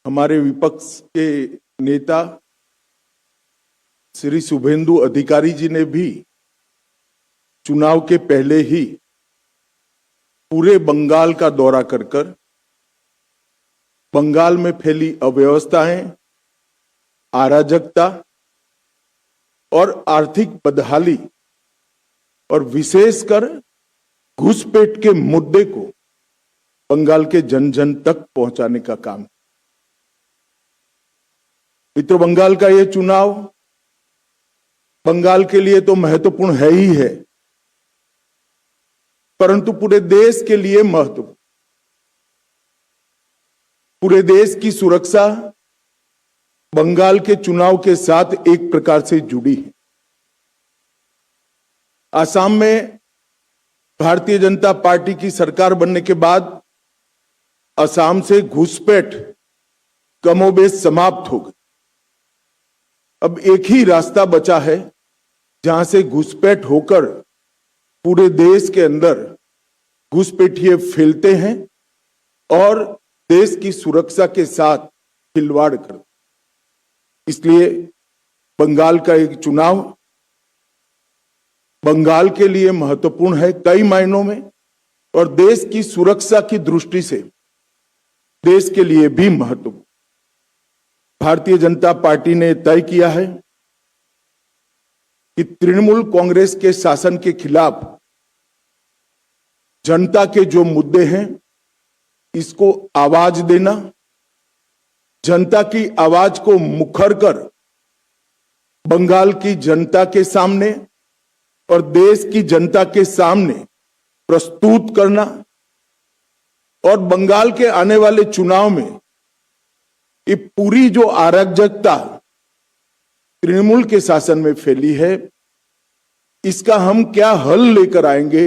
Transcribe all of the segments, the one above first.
हमारे विपक्ष के नेता श्री शुभेंदु अधिकारी जी ने भी चुनाव के पहले ही पूरे बंगाल का दौरा कर बंगाल में फैली अव्यवस्थाएं, अराजकता और आर्थिक बदहाली और विशेषकर घुसपैठ के मुद्दे को बंगाल के जन जन तक पहुंचाने का काम। मित्रों, बंगाल का यह चुनाव बंगाल के लिए तो महत्वपूर्ण है ही है, परंतु पूरे देश के लिए महत्वपूर्ण। पूरे देश की सुरक्षा बंगाल के चुनाव के साथ एक प्रकार से जुड़ी है। असम में भारतीय जनता पार्टी की सरकार बनने के बाद असम से घुसपैठ कमोबेश समाप्त हो गई। अब एक ही रास्ता बचा है जहां से घुसपैठ होकर पूरे देश के अंदर घुसपैठिए फैलते हैं और देश की सुरक्षा के साथ खिलवाड़ करते। इसलिए बंगाल का एक चुनाव बंगाल के लिए महत्वपूर्ण है कई मायनों में, और देश की सुरक्षा की दृष्टि से देश के लिए भी महत्वपूर्ण। भारतीय जनता पार्टी ने तय किया है कि तृणमूल कांग्रेस के शासन के खिलाफ जनता के जो मुद्दे हैं इसको आवाज देना, जनता की आवाज को मुखर कर बंगाल की जनता के सामने और देश की जनता के सामने प्रस्तुत करना, और बंगाल के आने वाले चुनाव में ये पूरी जो अराजकता तृणमूल के शासन में फैली है इसका हम क्या हल लेकर आएंगे,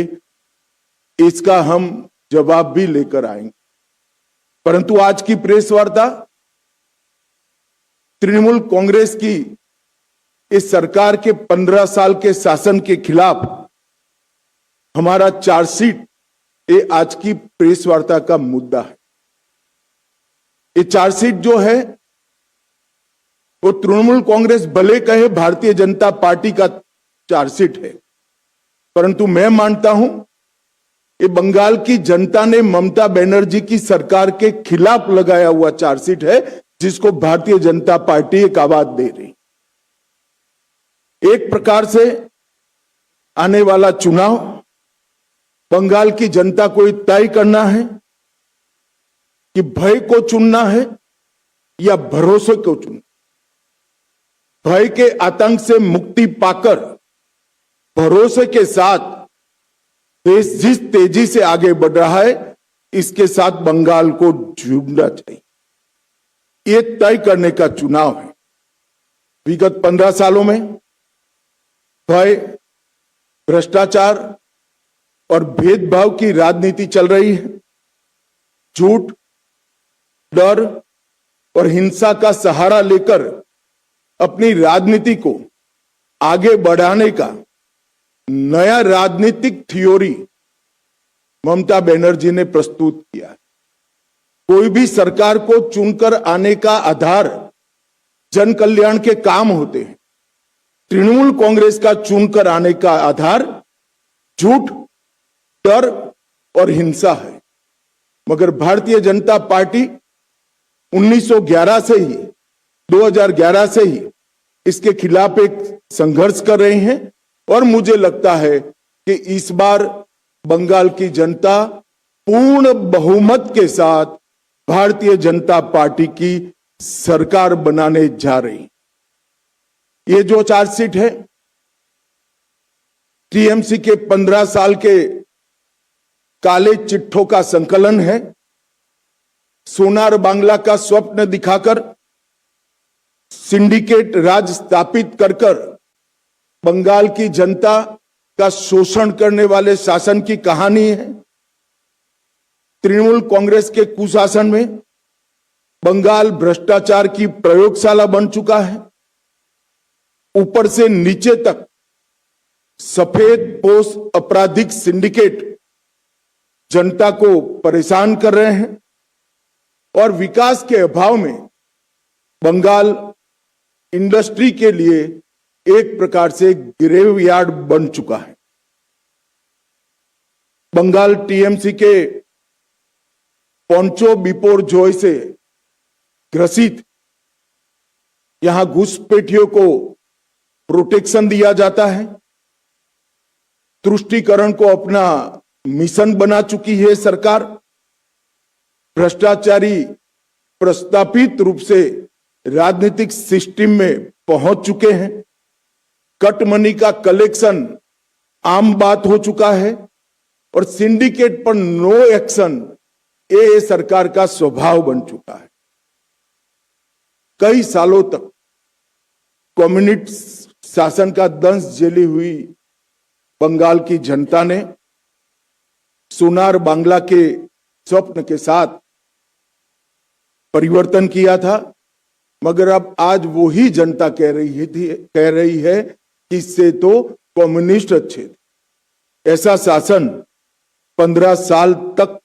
इसका हम जवाब भी लेकर आएंगे। परंतु आज की प्रेस वार्ता तृणमूल कांग्रेस की इस सरकार के 15 साल के शासन के खिलाफ हमारा चार्जशीट, ये आज की प्रेस वार्ता का मुद्दा है। ये चार्जशीट जो है वो तृणमूल कांग्रेस भले कहे भारतीय जनता पार्टी का चार्जशीट है, परंतु मैं मानता हूं ये बंगाल की जनता ने ममता बनर्जी की सरकार के खिलाफ लगाया हुआ चार्जशीट है, जिसको भारतीय जनता पार्टी एक आवाज दे रही। एक प्रकार से आने वाला चुनाव बंगाल की जनता को तय करना है कि भय को चुनना है या भरोसे को चुनना। भय के आतंक से मुक्ति पाकर भरोसे के साथ देश जिस तेजी से आगे बढ़ रहा है इसके साथ बंगाल को जुड़ना चाहिए। ये तय करने का चुनाव है। विगत 15 सालों में भय, भ्रष्टाचार और भेदभाव की राजनीति चल रही है। झूठ, डर और हिंसा का सहारा लेकर अपनी राजनीति को आगे बढ़ाने का नया राजनीतिक थ्योरी ममता बनर्जी ने प्रस्तुत किया है। कोई भी सरकार को चुनकर आने का आधार जन कल्याण के काम होते हैं। तृणमूल कांग्रेस का चुनकर आने का आधार झूठ, डर और हिंसा है। मगर भारतीय जनता पार्टी 1911 से ही 2011 से ही इसके खिलाफ एक संघर्ष कर रहे हैं, और मुझे लगता है कि इस बार बंगाल की जनता पूर्ण बहुमत के साथ भारतीय जनता पार्टी की सरकार बनाने जा रही। ये जो चार्जशीट है टीएमसी के 15 साल के काले चिट्ठों का संकलन है। सोनार बांग्ला का स्वप्न दिखाकर सिंडिकेट राज स्थापित कर बंगाल की जनता का शोषण करने वाले शासन की कहानी है। तृणमूल कांग्रेस के कुशासन में बंगाल भ्रष्टाचार की प्रयोगशाला बन चुका है। ऊपर से नीचे तक सफेद पोश आपराधिक सिंडिकेट जनता को परेशान कर रहे हैं, और विकास के अभाव में बंगाल इंडस्ट्री के लिए एक प्रकार से ग्रेवयार्ड बन चुका है। बंगाल टीएमसी के पोंचो बिपोर जॉय से ग्रसित यहां घुसपैठियों को प्रोटेक्शन दिया जाता है। तुष्टीकरण को अपना मिशन बना चुकी है सरकार। भ्रष्टाचारी प्रस्तापित रूप से राजनीतिक सिस्टम में पहुंच चुके हैं। कट मनी का कलेक्शन आम बात हो चुका है और सिंडिकेट पर नो एक्शन ये सरकार का स्वभाव बन चुका है। कई सालों तक कम्युनिस्ट शासन का दंश झेली हुई बंगाल की जनता ने सोनार बांग्ला के स्वप्न के साथ परिवर्तन किया था, मगर अब आज वही जनता कह रही है कि इससे तो कम्युनिस्ट अच्छे थे। ऐसा शासन 15 साल तक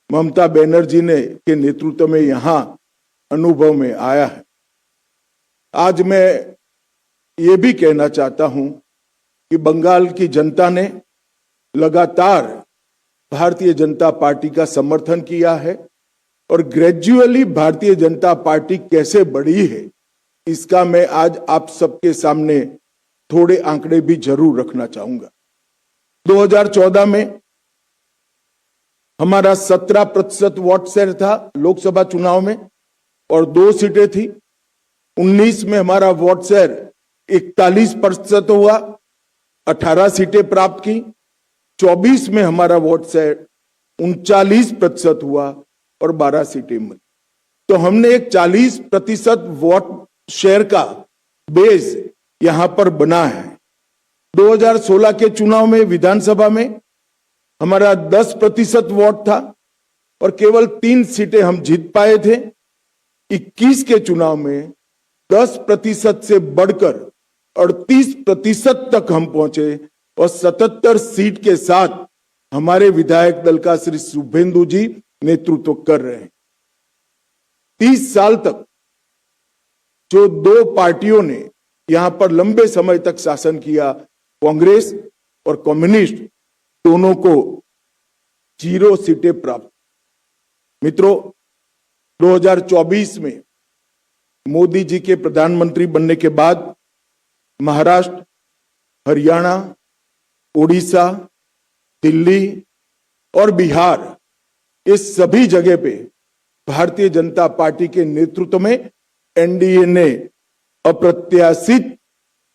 ममता बनर्जी ने के नेतृत्व में यहां अनुभव में आया है। आज मैं ये भी कहना चाहता हूं कि बंगाल की जनता ने लगातार भारतीय जनता पार्टी का समर्थन किया है और ग्रेजुअली भारतीय जनता पार्टी कैसे बढ़ी है इसका मैं आज आप सबके सामने थोड़े आंकड़े भी जरूर रखना चाहूंगा। 2014 में हमारा 17% वोट शेयर था लोकसभा चुनाव में और 2 सीटें थी। 19 में हमारा वोट शेयर 41% हुआ, 18 सीटें प्राप्त की। 24 में हमारा वोट शेयर 39% हुआ और 12 सीटें मिली। तो हमने एक 40% वोट शेयर का बेस यहां पर बना है। 2016 के चुनाव में विधानसभा में हमारा 10% वोट था और केवल 3 सीटें हम जीत पाए थे। 21 के चुनाव में 10% से बढ़कर 38% तक हम पहुंचे और 77 सीट के साथ हमारे विधायक दल का श्री शुभेंदु जी नेतृत्व कर रहे हैं। 30 साल तक जो 2 पार्टियों ने यहां पर लंबे समय तक शासन किया, कांग्रेस और कम्युनिस्ट, दोनों को 0 सीटें प्राप्त। मित्रों, 2024 में मोदी जी के प्रधानमंत्री बनने के बाद महाराष्ट्र, हरियाणा, उड़ीसा, दिल्ली और बिहार, ये सभी जगह पे भारतीय जनता पार्टी के नेतृत्व में एनडीए ने अप्रत्याशित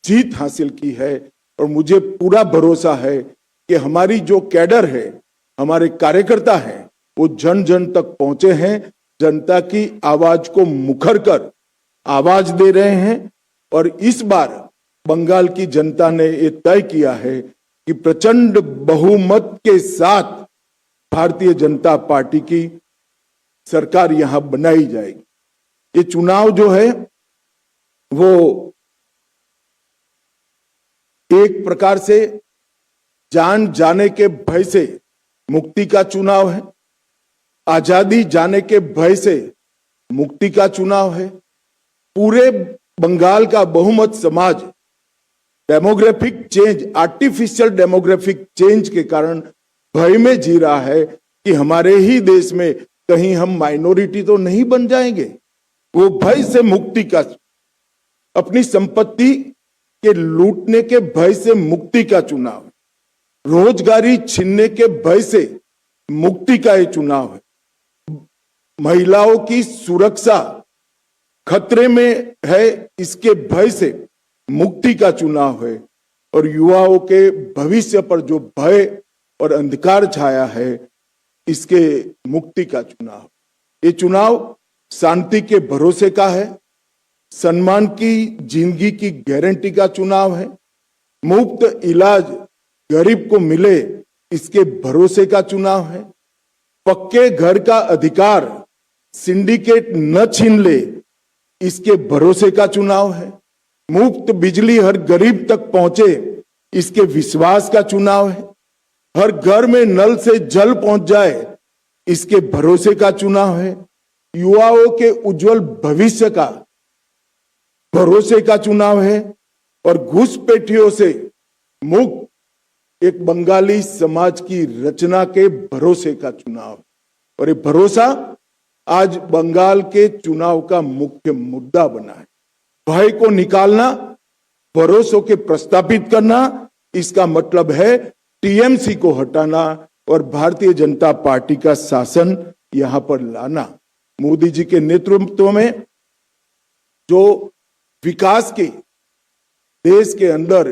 जीत हासिल की है और मुझे पूरा भरोसा है कि हमारी जो कैडर है, हमारे कार्यकर्ता हैं, वो जन जन तक पहुंचे हैं, जनता की आवाज को मुखर कर आवाज दे रहे हैं और इस बार बंगाल की जनता ने ये तय किया है कि प्रचंड बहुमत के साथ भारतीय जनता पार्टी की सरकार यहां बनाई जाएगी। ये चुनाव जो है वो एक प्रकार से जान जाने के भय से मुक्ति का चुनाव है, आजादी जाने के भय से मुक्ति का चुनाव है। पूरे बंगाल का बहुमत समाज demographic change, artificial demographic change के कारण भय में जी रहा है कि हमारे ही देश में कहीं हम माइनॉरिटी तो नहीं बन जाएंगे। वो भय से मुक्ति का, अपनी संपत्ति के लूटने के भय से मुक्ति का चुनाव है, रोजगारी छीनने के भय से मुक्ति का ये चुनाव है, महिलाओं की सुरक्षा खतरे में है इसके भय से मुक्ति का चुनाव है और युवाओं के भविष्य पर जो भय और अंधकार छाया है इसके मुक्ति का चुनाव। ये चुनाव शांति के भरोसे का है, सम्मान की जिंदगी की गारंटी का चुनाव है, मुफ्त इलाज गरीब को मिले इसके भरोसे का चुनाव है, पक्के घर का अधिकार सिंडिकेट न छीन ले इसके भरोसे का चुनाव है, मुफ्त बिजली हर गरीब तक पहुंचे इसके विश्वास का चुनाव है, हर घर में नल से जल पहुंच जाए इसके भरोसे का चुनाव है, युवाओं के उज्जवल भविष्य का भरोसे का चुनाव है और घुसपैठियों से मुक्त एक बंगाली समाज की रचना के भरोसे का चुनाव है। और ये भरोसा आज बंगाल के चुनाव का मुख्य मुद्दा बना है। भय को निकालना, भरोसों के प्रस्तापित करना, इसका मतलब है टीएमसी को हटाना और भारतीय जनता पार्टी का शासन यहां पर लाना। मोदी जी के नेतृत्व में जो विकास के देश के अंदर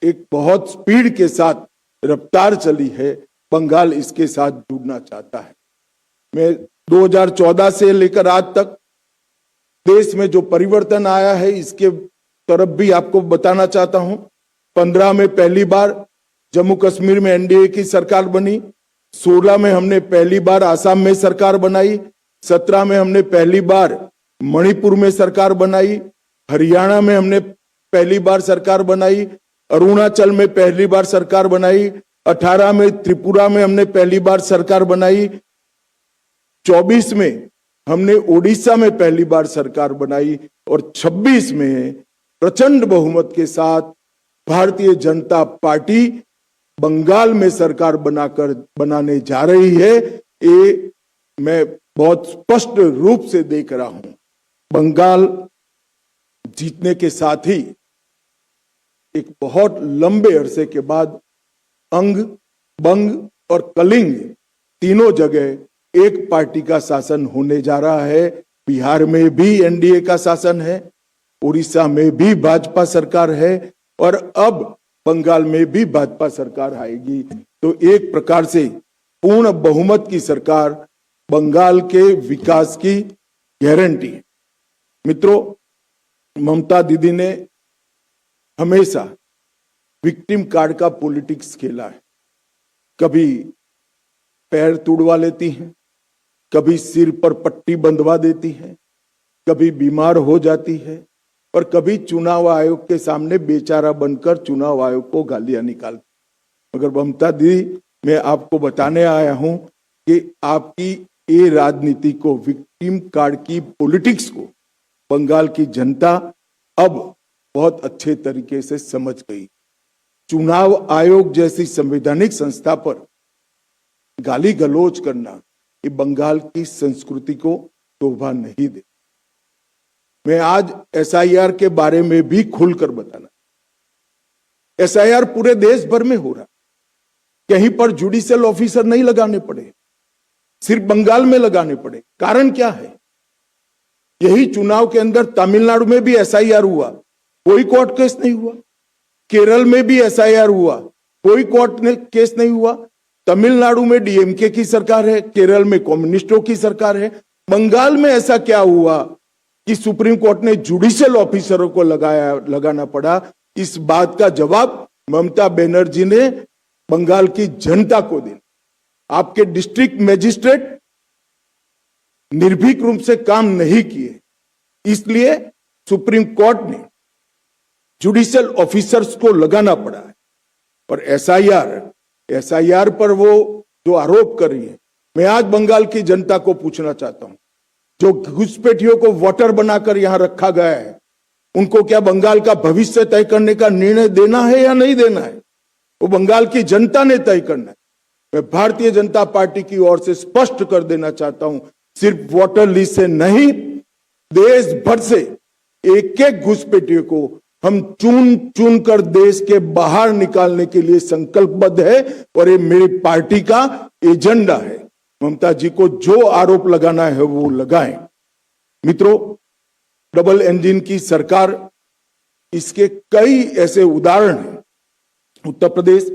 एक बहुत स्पीड के साथ रफ्तार चली है, बंगाल इसके साथ जुड़ना चाहता है। मैं 2014 से लेकर आज तक देश में जो परिवर्तन आया है इसके तरफ भी आपको बताना चाहता हूं। 15 में पहली बार जम्मू कश्मीर में एनडीए की सरकार बनी, 16 में हमने पहली बार आसाम में सरकार बनाई, 17 में हमने पहली बार मणिपुर में सरकार बनाई, हरियाणा में हमने पहली बार सरकार बनाई, अरुणाचल में पहली बार सरकार बनाई, 18 में त्रिपुरा में हमने पहली बार सरकार बनाई, 24 में हमने ओडिशा में पहली बार सरकार बनाई और 26 में प्रचंड बहुमत के साथ भारतीय जनता पार्टी बंगाल में सरकार बनाने जा रही है। ये मैं बहुत स्पष्ट रूप से देख रहा हूं। बंगाल जीतने के साथ ही एक बहुत लंबे अरसे के बाद अंग, बंग और कलिंग तीनों जगह एक पार्टी का शासन होने जा रहा है। बिहार में भी एनडीए का शासन है, उड़ीसा में भी भाजपा सरकार है और अब बंगाल में भी भाजपा सरकार आएगी। तो एक प्रकार से पूर्ण बहुमत की सरकार बंगाल के विकास की गारंटी है। मित्रों, ममता दीदी ने हमेशा विक्टिम कार्ड का पॉलिटिक्स खेला है। कभी पैर तुड़वा लेती हैं, कभी सिर पर पट्टी बंधवा देती है, कभी बीमार हो जाती है और कभी चुनाव आयोग के सामने बेचारा बनकर चुनाव आयोग को गालियां निकालती। मगर ममता दीदी, मैं आपको बताने आया हूं कि आपकी ये राजनीति को, विक्टिम कार्ड की पॉलिटिक्स को बंगाल की जनता अब बहुत अच्छे तरीके से समझ गई। चुनाव आयोग जैसी संवैधानिक संस्था पर गाली गलौज करना ये बंगाल की संस्कृति को शोभा नहीं दे। मैं आज एसआईआर के बारे में भी खुलकर बताना। एसआईआर पूरे देश भर में हो रहा, कहीं पर जुडिशियल ऑफिसर नहीं लगाने पड़े, सिर्फ बंगाल में लगाने पड़े। कारण क्या है? यही चुनाव के अंदर तमिलनाडु में भी एसआईआर हुआ, कोई कोर्ट केस नहीं हुआ। केरल में भी एसआईआर हुआ, कोई कोर्ट केस नहीं हुआ। तमिलनाडु में डीएमके की सरकार है, केरल में कम्युनिस्टों की सरकार है। बंगाल में ऐसा क्या हुआ कि सुप्रीम कोर्ट ने जुडिशियल ऑफिसरों को लगाना पड़ा? इस बात का जवाब ममता बनर्जी ने बंगाल की जनता को दिया। आपके डिस्ट्रिक्ट मजिस्ट्रेट निर्भीक रूप से काम नहीं किए, इसलिए सुप्रीम कोर्ट ने जुडिशियल ऑफिसर्स को लगाना पड़ा है। और एसआईआर पर वो जो आरोप कर रही है, मैं आज बंगाल की जनता को पूछना चाहता हूं, जो घुसपैठियों को वोटर बनाकर यहां रखा गया है, उनको क्या बंगाल का भविष्य तय करने का निर्णय देना है या नहीं देना है? वो बंगाल की जनता ने तय करना है। मैं भारतीय जनता पार्टी की ओर से स्पष्ट कर देना चाहता हूं, सिर्फ वोटर लिस्ट से नहीं, देश भर से एक एक घुसपैठियों को हम चुन कर देश के बाहर निकालने के लिए संकल्पबद्ध है और ये मेरी पार्टी का एजेंडा है। ममता जी को जो आरोप लगाना है वो लगाएं। मित्रों, डबल इंजन की सरकार, इसके कई ऐसे उदाहरण हैं। उत्तर प्रदेश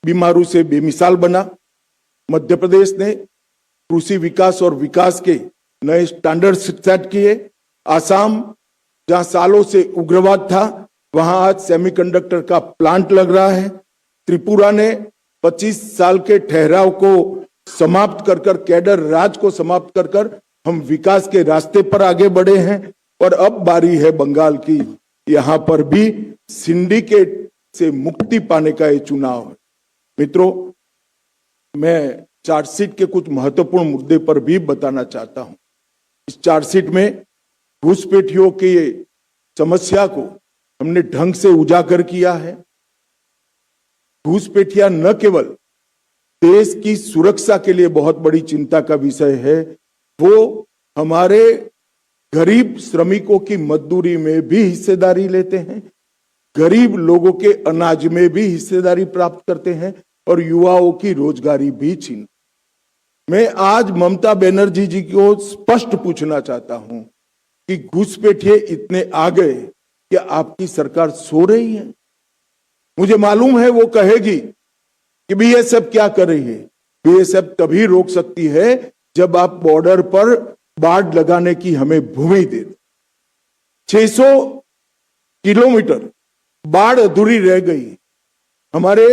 बीमारू से बेमिसाल बना, मध्य प्रदेश ने कृषि विकास और विकास के नए स्टैंडर्ड सेट किए, आसाम जहां सालों से उग्रवाद था वहां आज सेमीकंडक्टर का प्लांट लग रहा है, त्रिपुरा ने 25 साल के ठहराव को समाप्त कर कैडर राज को समाप्त कर हम विकास के रास्ते पर आगे बढ़े हैं। और अब बारी है बंगाल की, यहां पर भी सिंडिकेट से मुक्ति पाने का ये चुनाव है। मित्रों, मैं चार्जशीट के कुछ महत्वपूर्ण मुद्दे पर भी बताना चाहता हूं। इस चार्जशीट में घुसपैठियों की समस्या को हमने ढंग से उजागर किया है। घुसपैठिया न केवल देश की सुरक्षा के लिए बहुत बड़ी चिंता का विषय है, वो हमारे गरीब श्रमिकों की मजदूरी में भी हिस्सेदारी लेते हैं, गरीब लोगों के अनाज में भी हिस्सेदारी प्राप्त करते हैं और युवाओं की रोजगारी भी छीन। मैं आज ममता बनर्जी जी को स्पष्ट पूछना चाहता हूं कि घुसपैठिए इतने आ गए कि आपकी सरकार सो रही है। मुझे मालूम है वो कहेगी कि बीएसएफ क्या कर रही है। बीएसएफ तभी रोक सकती है जब आप बॉर्डर पर बाड़ लगाने की हमें भूमि दे। 600 किलोमीटर बाढ़ अधूरी रह गई। हमारे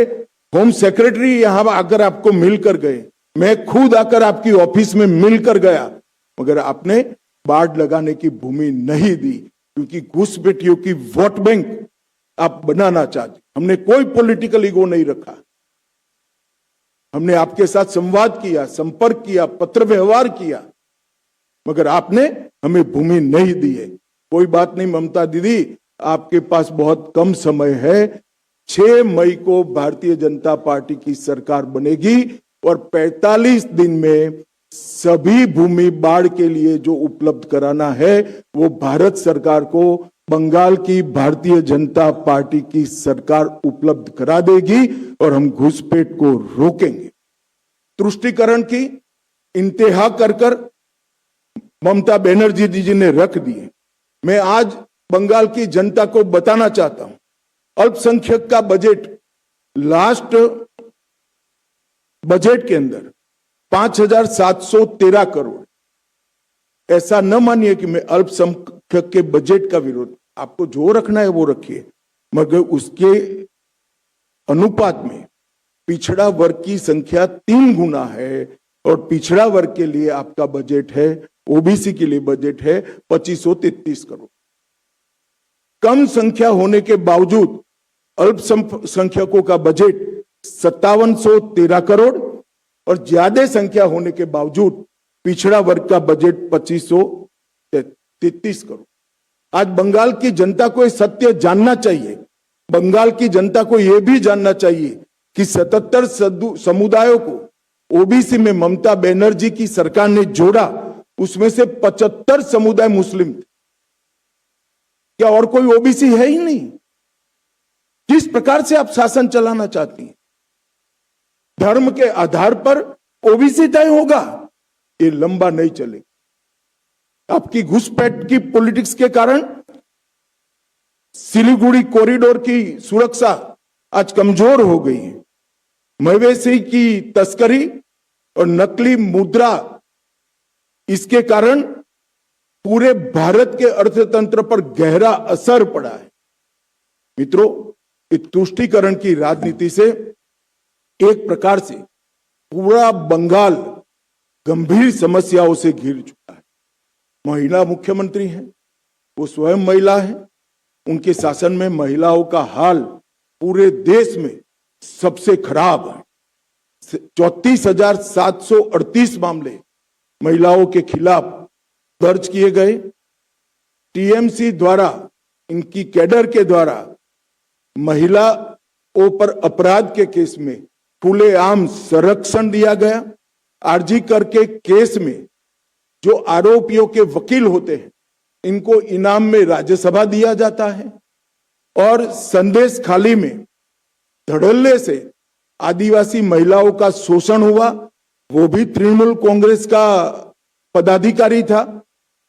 होम सेक्रेटरी यहां आकर आपको मिलकर गए, मैं खुद आकर आपकी ऑफिस में मिलकर गया, मगर आपने बाढ़ लगाने की भूमि नहीं दी, क्योंकि घुसपैठियों की वोट बैंक आप बनाना चाहते। हमने कोई पॉलिटिकल ईगो नहीं रखा। हमने आपके साथ संवाद किया, संपर्क किया, पत्र व्यवहार किया, मगर आपने हमें भूमि नहीं दी है। कोई बात नहीं ममता दीदी, आपके पास बहुत कम समय है। 6 मई को भारतीय जनता पार्टी की सरकार बनेगी और 45 दिन में सभी भूमि बाढ़ के लिए जो उपलब्ध कराना है वो भारत सरकार को बंगाल की भारतीय जनता पार्टी की सरकार उपलब्ध करा देगी और हम घुसपैठ को रोकेंगे। तुष्टीकरण की इंतहा कर ममता बनर्जी जी ने रख दिए। मैं आज बंगाल की जनता को बताना चाहता हूं, अल्पसंख्यक का बजट लास्ट बजट के अंदर 5,713 करोड़। ऐसा न मानिए कि मैं अल्पसंख्यक के बजट का विरोध, आपको जो रखना है वो रखिए, मगर उसके अनुपात में पिछड़ा वर्ग की संख्या 3 गुना है और पिछड़ा वर्ग के लिए आपका बजट है, ओबीसी के लिए बजट है 2533 करोड़। कम संख्या होने के बावजूद अल्पसंख्यकों का बजट 5713 करोड़ और ज्यादा संख्या होने के बावजूद पिछड़ा वर्ग का बजट 2533 करोड़। आज बंगाल की जनता को यह सत्य जानना चाहिए। बंगाल की जनता को यह भी जानना चाहिए कि 77 समुदायों को ओबीसी में ममता बनर्जी की सरकार ने जोड़ा, उसमें से 75 समुदाय मुस्लिम थे। क्या और कोई ओबीसी है ही नहीं? किस प्रकार से आप शासन चलाना चाहती हैं? धर्म के आधार पर ओबीसी तय होगा, ये लंबा नहीं चलेगा। आपकी घुसपैठ की पॉलिटिक्स के कारण सिलीगुड़ी कॉरिडोर की सुरक्षा आज कमजोर हो गई है। मवेशी की तस्करी और नकली मुद्रा, इसके कारण पूरे भारत के अर्थतंत्र पर गहरा असर पड़ा है। मित्रों, इस तुष्टीकरण की राजनीति से एक प्रकार से पूरा बंगाल गंभीर समस्याओं से घिर चुका है। महिला मुख्यमंत्री हैं, वो स्वयं महिला है, उनके शासन में महिलाओं का हाल पूरे देश में सबसे खराब है। 34,738 मामले महिलाओं के खिलाफ दर्ज किए गए। टीएमसी द्वारा, इनकी कैडर के द्वारा महिलाओं पर अपराध के केस में खुलेआम संरक्षण दिया गया। आरजी कर के केस में जो आरोपियों के वकील होते हैं, इनको इनाम में राज्यसभा दिया जाता है। और संदेश खाली में धड़ल्ले से आदिवासी महिलाओं का शोषण हुआ, वो भी तृणमूल कांग्रेस का पदाधिकारी था।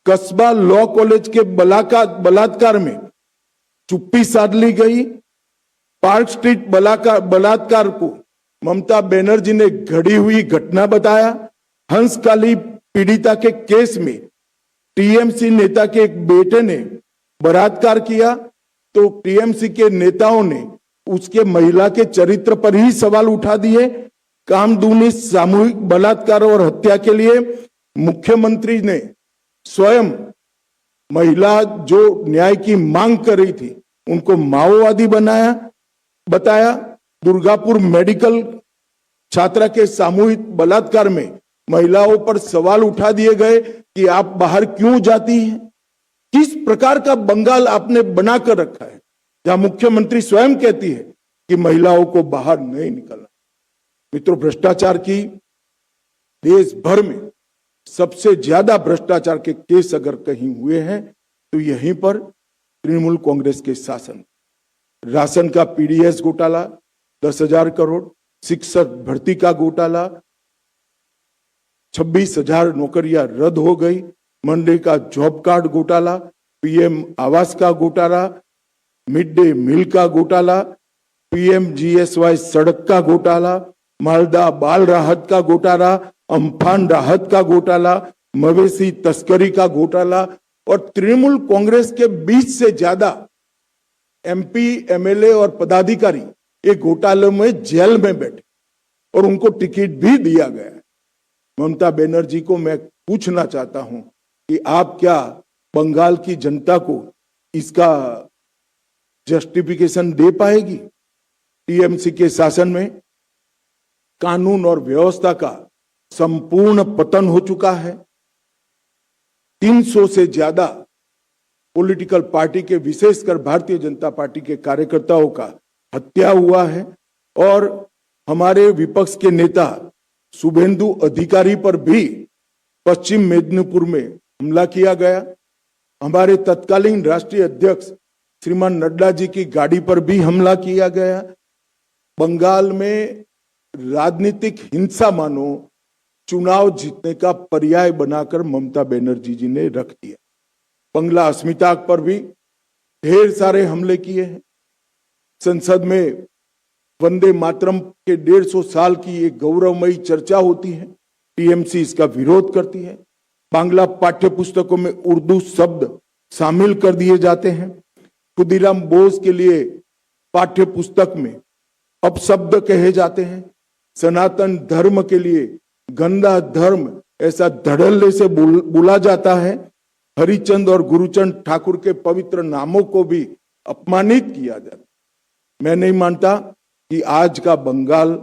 कस्बा लॉ कॉलेज के बलात्कार में चुप्पी साध ली गई। पार्क स्ट्रीट बलात्कार को ममता बनर्जी ने घड़ी हुई घटना बताया। हंसकाली पीड़िता के केस में टीएमसी नेता के एक बेटे ने बलात्कार किया, तो टीएमसी के नेताओं ने उसके महिला के चरित्र पर ही सवाल उठा दिए। कामदूनी सामूहिक बलात्कार और हत्या के लिए मुख्यमंत्री ने स्वयं महिला जो न्याय की मांग कर रही थी उनको माओवादी बताया। दुर्गापुर मेडिकल छात्रा के सामूहिक बलात्कार में महिलाओं पर सवाल उठा दिए गए कि आप बाहर क्यों जाती हैं। किस प्रकार का बंगाल आपने बनाकर रखा है, जहां मुख्यमंत्री स्वयं कहती है कि महिलाओं को बाहर नहीं निकलना। मित्रों, भ्रष्टाचार की देश भर में सबसे ज्यादा भ्रष्टाचार के केस अगर कहीं हुए हैं तो यहीं पर तृणमूल कांग्रेस के शासन। राशन का पीडीएस घोटाला 10,000 करोड़, शिक्षक भर्ती का घोटाला, 26,000 नौकरियां रद्द हो गई, मनरेगा जॉब कार्ड घोटाला, पीएम आवास का घोटाला, मिड डे मील का घोटाला, पीएमजीएसवाई सड़क का घोटाला, मालदा बाल राहत का घोटाला, अम्फान राहत का घोटाला, मवेशी तस्करी का घोटाला, और तृणमूल कांग्रेस के 20 से ज्यादा एमपी, एमएलए और पदाधिकारी एक घोटाले में जेल में बैठे और उनको टिकट भी दिया गया। ममता बनर्जी को मैं पूछना चाहता हूं कि आप क्या बंगाल की जनता को इसका जस्टिफिकेशन दे पाएगी? टीएमसी के शासन में कानून और व्यवस्था का संपूर्ण पतन हो चुका है। 300 से ज्यादा पॉलिटिकल पार्टी के, विशेषकर भारतीय जनता पार्टी के कार्यकर्ताओं का हत्या हुआ है और हमारे विपक्ष के नेता शुभेंदु अधिकारी पर भी पश्चिम मेदिनीपुर में हमला किया गया। हमारे तत्कालीन राष्ट्रीय अध्यक्ष श्रीमान नड्डा जी की गाड़ी पर भी हमला किया गया। बंगाल में राजनीतिक हिंसा मानो चुनाव जीतने का पर्याय बनाकर ममता बनर्जी जी ने रख दिया। बंगला अस्मिता पर भी ढेर सारे हमले किए हैं। संसद में वंदे मातरम के 150 साल की एक गौरवमयी चर्चा होती है, टीएमसी इसका विरोध करती है। बांग्ला पाठ्य पुस्तकों में उर्दू शब्द शामिल कर दिए जाते हैं। खुदीराम बोस के लिए पाठ्य पुस्तक में अपशब्द कहे जाते हैं। सनातन धर्म के लिए गंदा धर्म ऐसा धड़ल्ले से बोला जाता है। हरिचंद और गुरुचंद ठाकुर के पवित्र नामों को भी अपमानित किया जाता है। मैं नहीं मानता कि आज का बंगाल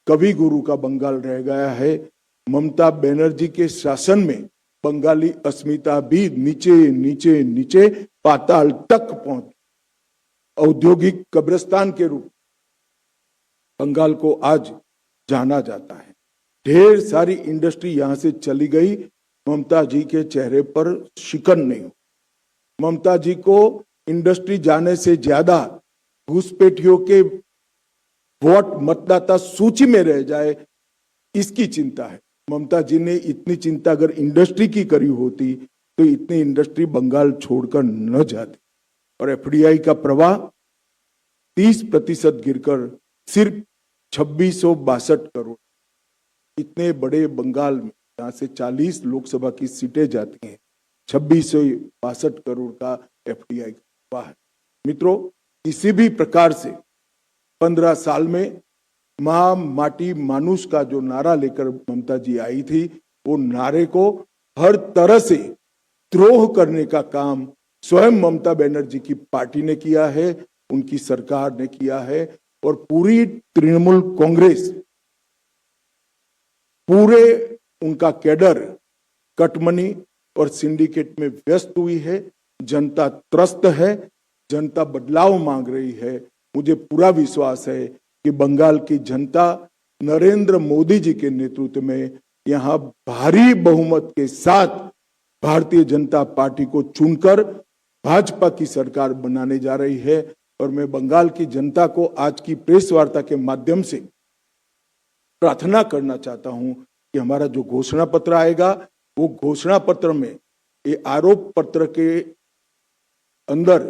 कवि गुरु का बंगाल रह गया है। ममता बनर्जी के शासन में बंगाली अस्मिता भी नीचे नीचे नीचे पाताल तक पहुंच, औद्योगिक कब्रिस्तान के रूप बंगाल को आज जाना जाता है। ढेर सारी इंडस्ट्री यहां से चली गई। ममता जी के चेहरे पर शिकन नहीं हो। ममता जी को इंडस्ट्री जाने से ज्यादा घुसपैठियों के वोट मतदाता सूची में रह जाए, इसकी चिंता है। ममता जी ने इतनी चिंता अगर इंडस्ट्री की करी होती तो इतनी इंडस्ट्री बंगाल छोड़कर न जाती। और एफडीआई का प्रवाह 30% गिरकर सिर्फ 2662 करोड़। इतने बड़े बंगाल में जहां से 40 लोकसभा की सीटें जाती हैं, 2662 करोड़ का एफडीआई का प्रवाह है। मित्रों, किसी भी प्रकार से 15 साल में मां माटी मानुष का जो नारा लेकर ममता जी आई थी, वो नारे को हर तरह से द्रोह करने का काम स्वयं ममता बनर्जी की पार्टी ने किया है, उनकी सरकार ने किया है। और पूरी तृणमूल कांग्रेस, पूरे उनका कैडर कटमनी और सिंडिकेट में व्यस्त हुई है। जनता त्रस्त है, जनता बदलाव मांग रही है। मुझे पूरा विश्वास है कि बंगाल की जनता नरेंद्र मोदी जी के नेतृत्व में यहां भारी बहुमत के साथ भारतीय जनता पार्टी को चुनकर भाजपा की सरकार बनाने जा रही है। और मैं बंगाल की जनता को आज की प्रेस वार्ता के माध्यम से प्रार्थना करना चाहता हूं कि हमारा जो घोषणा पत्र आएगा, वो घोषणा पत्र में ये आरोप पत्र के अंदर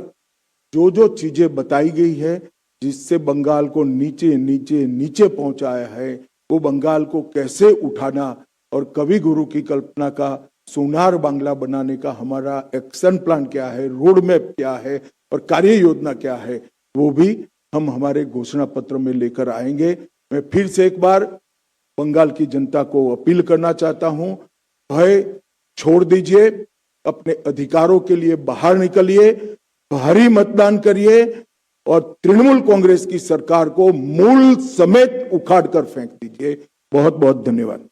जो जो चीजें बताई गई है, जिससे बंगाल को नीचे नीचे नीचे पहुंचाया है, वो बंगाल को कैसे उठाना और कवि गुरु की कल्पना का सोनार बांग्ला बनाने का हमारा एक्शन प्लान क्या है, रोड मैप क्या है और कार्य योजना क्या है, वो भी हम हमारे घोषणा पत्र में लेकर आएंगे। मैं फिर से एक बार बंगाल की जनता को अपील करना चाहता हूं, भय छोड़ दीजिए, अपने अधिकारों के लिए बाहर निकलिए, भारी मतदान करिए और तृणमूल कांग्रेस की सरकार को मूल समेत उखाड़ कर फेंक दीजिए। बहुत बहुत धन्यवाद।